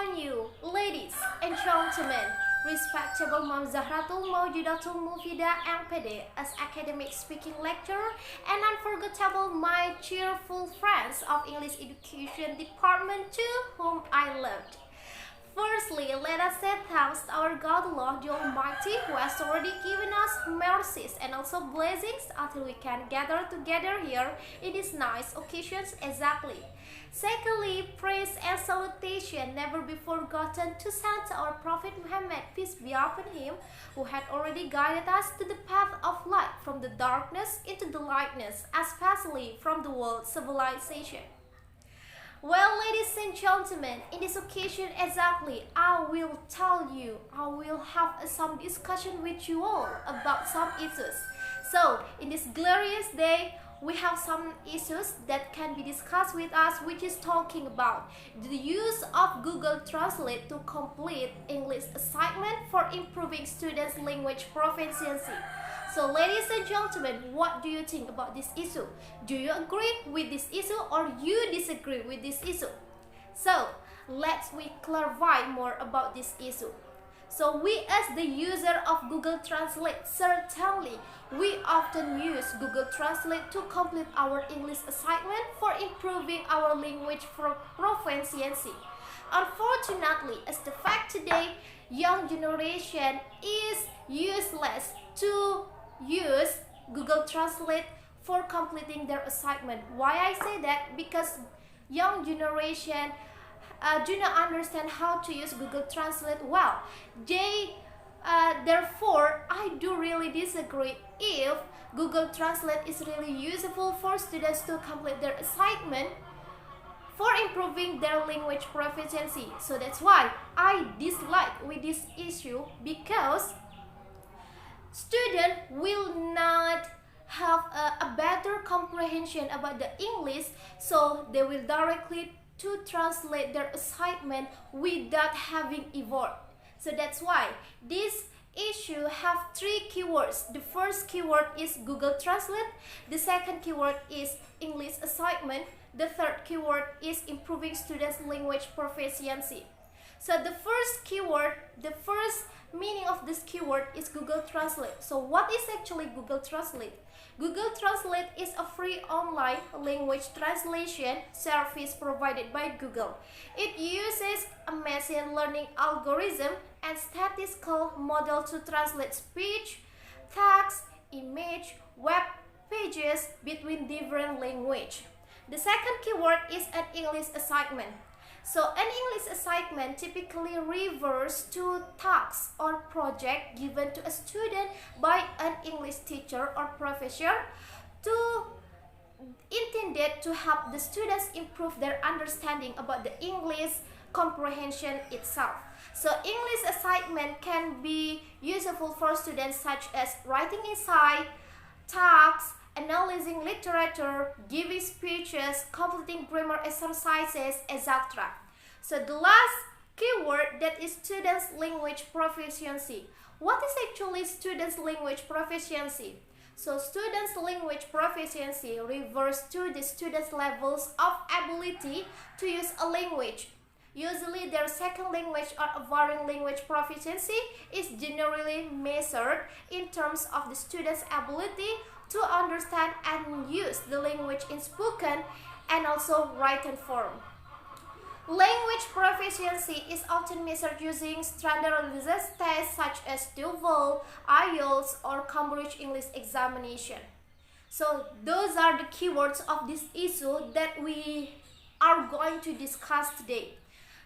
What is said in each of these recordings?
upon you, ladies and gentlemen, respectable Mam Zahratul Maujudatul Mufida MPD as academic speaking lecturer, and unforgettable my cheerful friends of English Education Department to whom I loved. Firstly, let us say thanks to our God, Lord the Almighty, who has already given us mercies and also blessings until we can gather together here in these nice occasions exactly. Secondly, praise and salutation never before forgotten to send to our Prophet Muhammad, peace be upon him, who had already guided us to the path of light from the darkness into the lightness, especially from the world civilization. Well, ladies and gentlemen, in this occasion exactly, I will have some discussion with you all about some issues. So, in this glorious day, we have some issues that can be discussed with us, which is talking about the use of Google Translate to complete English assignment for improving students' language proficiency. So, ladies and gentlemen, what do you think about this issue? Do you agree with this issue or you disagree with this issue? So, let's clarify more about this issue. So, we as the user of Google Translate, certainly we often use Google Translate to complete our English assignment for improving our language proficiency. Unfortunately, as the fact today, young generation is useless to use Google Translate for completing their assignment. Why I say that? Because young generation do not understand how to use Google Translate well. Therefore, I do really disagree if Google Translate is really useful for students to complete their assignment for improving their language proficiency. So that's why I dislike with this issue, because students will not have a better comprehension about the English, so they will directly to translate their assignment without having effort. So that's why this issue have three keywords. The first keyword is Google Translate, the second keyword is English assignment, the third keyword is improving students' language proficiency. So the first keyword, the first meaning of this keyword is Google Translate. So what is actually Google Translate? Google Translate is a free online language translation service provided by Google. It uses a machine learning algorithm and statistical model to translate speech, text, image, web pages between different languages. The second keyword is an English assignment. So an English assignment typically refers to tasks or project given to a student by an English teacher or professor intended to help the students improve their understanding about the English comprehension itself. So English assignment can be useful for students such as writing essay, tasks, analyzing literature, giving speeches, completing grammar exercises, etc. So the last keyword, that is students' language proficiency. What is actually students' language proficiency? So students' language proficiency refers to the students' levels of ability to use a language. Usually their second language or a foreign language proficiency is generally measured in terms of the students' ability to understand and use the language in spoken and also written form. Language proficiency is often measured using standardized tests such as TOEFL, IELTS, or Cambridge English examination. So those are the keywords of this issue that we are going to discuss today.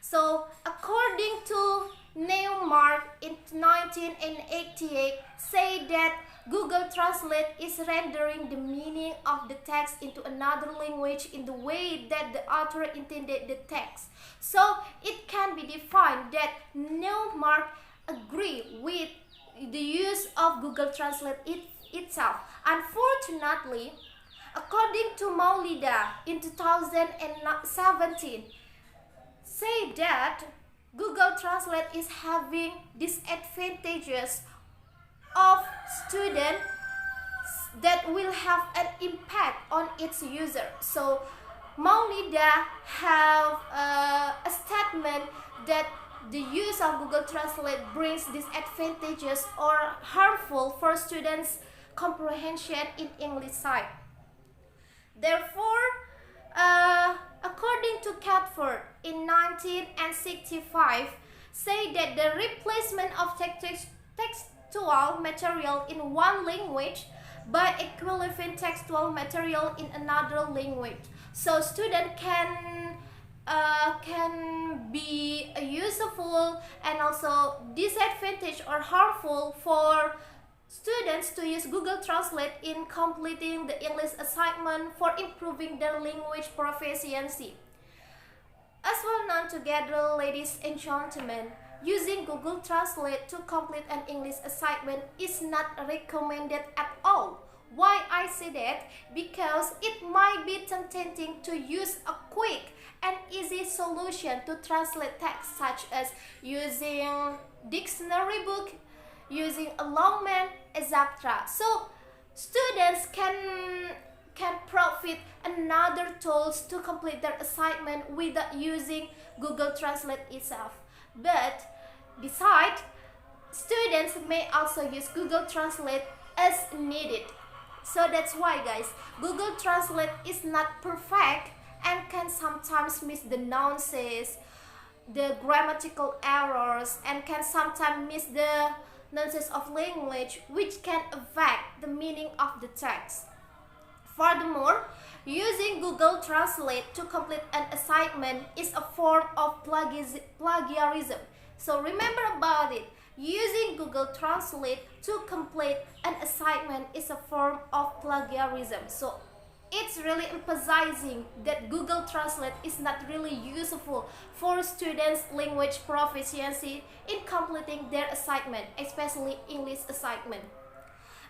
So according to Neumark in 1988 say that Google Translate is rendering the meaning of the text into another language in the way that the author intended the text. So it can be defined that Neumark agree with the use of Google Translate itself. Unfortunately, according to Maulida in 2017, say that Google Translate is having disadvantages of students that will have an impact on its user. So Maulida have a statement statement that the use of Google Translate brings disadvantages or harmful for students' comprehension in English side. Therefore, according to Catford in 1965, say that the replacement of textual material in one language by equivalent textual material in another language. So student can be useful and also disadvantage or harmful for students to use Google Translate in completing the English assignment for improving their language proficiency. As well known together, ladies and gentlemen, using Google Translate to complete an English assignment is not recommended at all. Why I say that? Because it might be tempting to use a quick and easy solution to translate text, such as using dictionary book, using a long man, etc. So students can profit another tools to complete their assignment without using Google Translate itself. But besides, students may also use Google Translate as needed. So that's why, guys, Google Translate is not perfect and can sometimes miss the nuances, the grammatical errors, and can sometimes miss the nuances of language, which can affect the meaning of the text. Furthermore, using Google Translate to complete an assignment is a form of plagiarism. So remember about it. Using Google Translate to complete an assignment is a form of plagiarism. So it's really emphasizing that Google Translate is not really useful for students' language proficiency in completing their assignment, especially English assignment.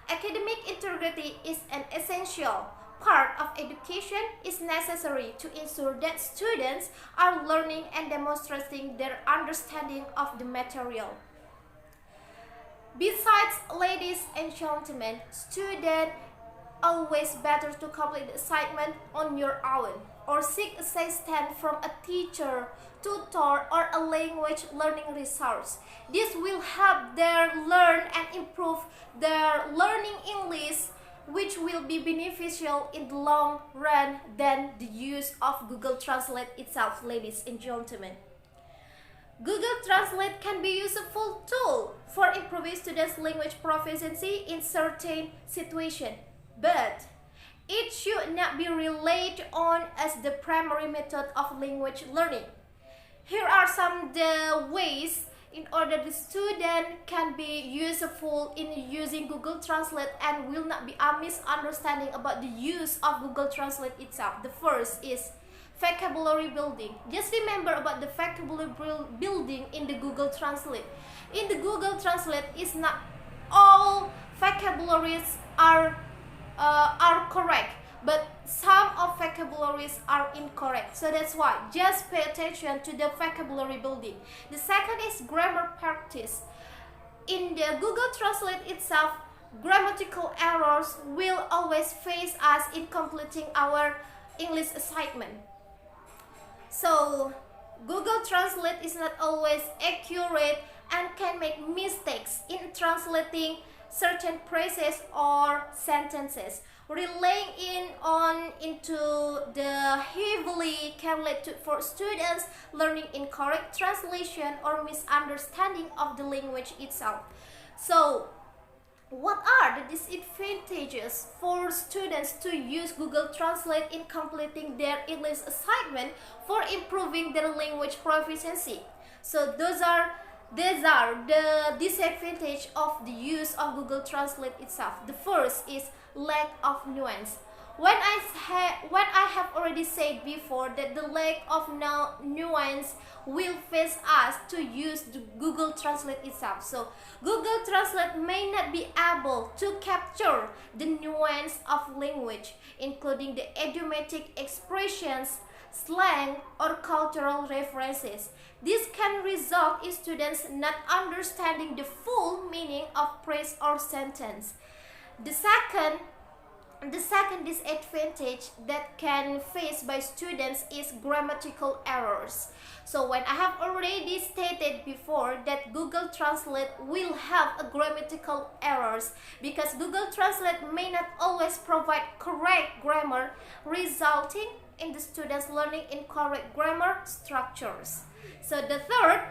Academic integrity is an essential part of education. Is necessary to ensure that students are learning and demonstrating their understanding of the material. Besides, ladies and gentlemen, students always better to complete the assignment on your own or seek assistance from a teacher, tutor, or a language learning resource. This will help them learn and improve their learning English, which will be beneficial in the long run than the use of Google Translate itself, ladies and gentlemen. Google Translate can be a useful tool for improving students' language proficiency in certain situations, but it should not be relied on as the primary method of language learning. Here are some the ways in order the student can be useful in using Google Translate and will not be a misunderstanding about the use of Google Translate itself. The first is vocabulary building. Just remember about the vocabulary building in the Google Translate. In the Google Translate, is not all vocabularies are correct, but some of vocabularies are incorrect. So that's why just pay attention to the vocabulary building. The second is grammar practice. In the Google Translate itself, grammatical errors will always face us in completing our English assignment. So Google Translate is not always accurate and can make mistakes in translating certain phrases or sentences. Relying into the heavily can lead to for students learning incorrect translation or misunderstanding of the language itself. So what are the disadvantages for students to use Google Translate in completing their English assignment for improving their language proficiency? So these are the disadvantage of the use of Google Translate itself. The first is lack of nuance. When I have already said before that the lack of nuance will face us to use the Google Translate itself. So Google Translate may not be able to capture the nuance of language, including the idiomatic expressions, slang, or cultural references. This can result in students not understanding the full meaning of phrase or sentence. The second The second disadvantage that can face by students is grammatical errors. So when I have already stated before that Google Translate will have a grammatical errors because Google Translate may not always provide correct grammar, resulting in the students learning incorrect grammar structures. So the third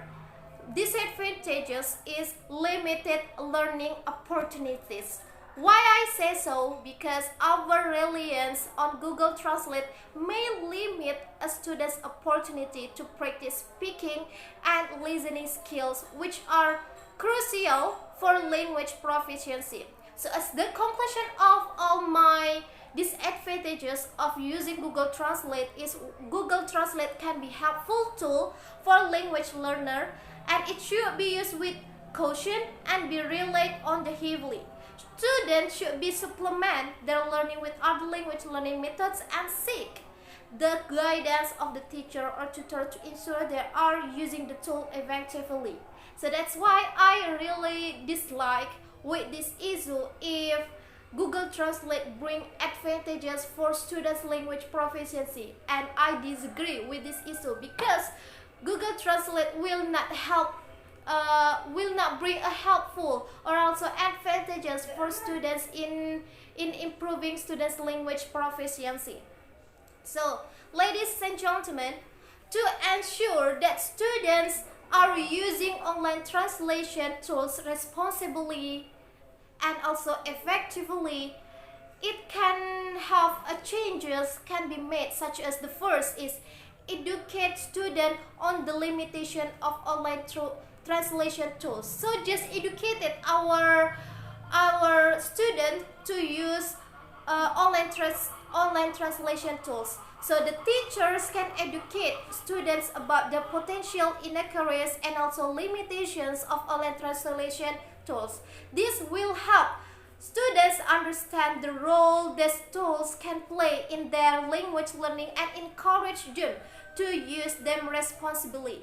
disadvantages is limited learning opportunities. Why I say so? Because our reliance on Google Translate may limit a student's opportunity to practice speaking and listening skills, which are crucial for language proficiency. So as the conclusion of all my disadvantages of using Google Translate is Google Translate can be helpful tool for language learner, and it should be used with caution and be relied on the heavily. Students should be supplement their learning with other language learning methods and seek the guidance of the teacher or tutor to ensure they are using the tool effectively. So that's why I really dislike with this issue if Google Translate bring advantages for students' language proficiency, and I disagree with this issue because Google Translate will not bring a helpful or also advantages for students in improving students' language proficiency. So, ladies and gentlemen, to ensure that students are using online translation tools responsibly and also effectively, it can have a changes can be made, such as the first is educate students on the limitation of online translation tools. So just educated our students to use online translation tools. So the teachers can educate students about the potential inaccuracies and also limitations of online translation tools. This will help students understand the role these tools can play in their language learning and encourage them to use them responsibly.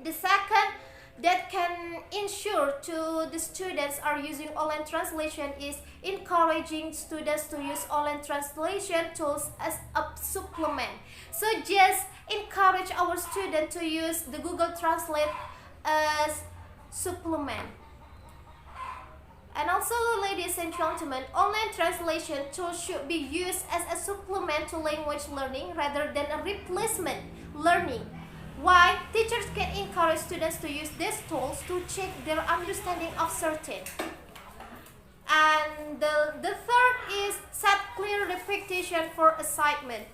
The second that can ensure to the students are using online translation is encouraging students to use online translation tools as a supplement. So just encourage our students to use the Google Translate as supplement. And also, ladies and gentlemen, online translation tools should be used as a supplement to language learning rather than a replacement learning. Why? Teachers can encourage students to use these tools to check their understanding of certain. And the third is set clear repetition for assignment.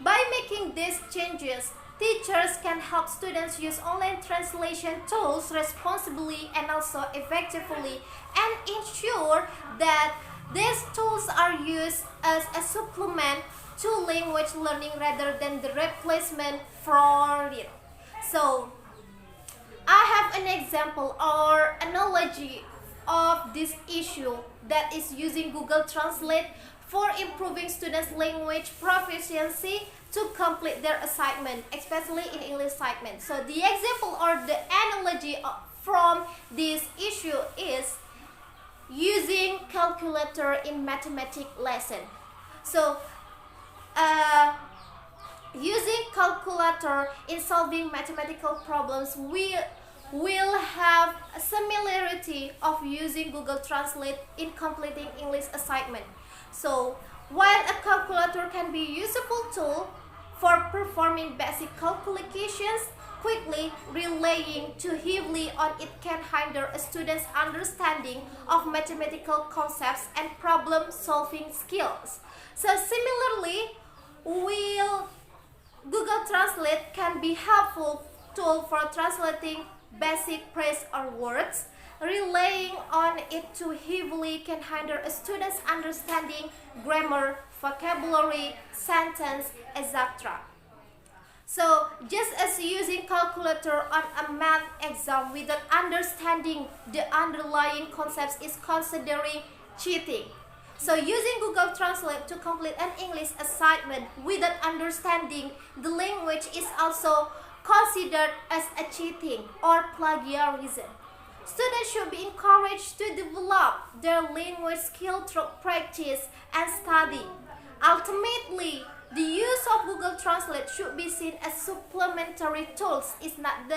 By making these changes, teachers can help students use online translation tools responsibly and also effectively, and ensure that these tools are used as a supplement to language learning rather than the replacement for it. So, I have an example or analogy of this issue that is using Google Translate for improving students' language proficiency to complete their assignment, especially in English assignment. So the example or the analogy from this issue is using calculator in mathematics lesson. So using calculator in solving mathematical problems, we will have a similarity of using Google Translate in completing English assignment. So while a calculator can be a useful tool for performing basic calculations quickly, relying too heavily on it can hinder a student's understanding of mathematical concepts and problem-solving skills. So similarly, Google Translate can be helpful tool for translating basic phrase or words. Relying on it too heavily can hinder a student's understanding grammar, vocabulary, sentence, etc. So, just as using calculator on a math exam without understanding the underlying concepts is considering cheating. So, using Google Translate to complete an English assignment without understanding the language is also considered as a cheating or plagiarism. Students should be encouraged to develop their language skill through practice and study. Ultimately, the use of Google Translate should be seen as supplementary tools. It's not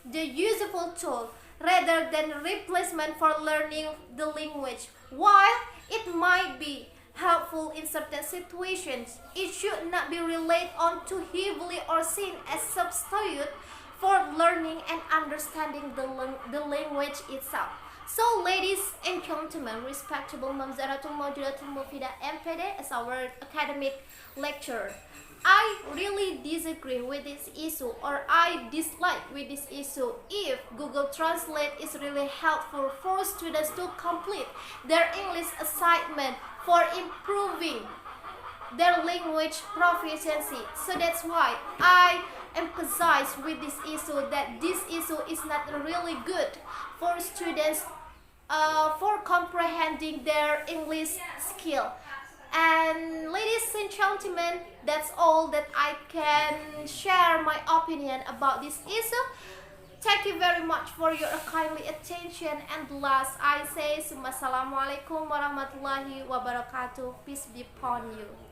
the useful tool rather than replacement for learning the language. While it might be helpful in certain situations, it should not be relied on too heavily or seen as substitute for learning and understanding the language itself. So, ladies and gentlemen, respectable Mamzaratul Mawjudatul Mufida MPD as our academic lecturer, I really disagree with this issue, or I dislike with this issue if Google Translate is really helpful for students to complete their English assignment for improving their language proficiency. So that's why I emphasize with this issue that this issue is not really good for students for comprehending their English skill. And ladies and gentlemen, that's all that I can share my opinion about this issue. Thank you very much for your kindly attention, and last I say Assalamualaikum warahmatullahi wabarakatuh. Peace be upon you.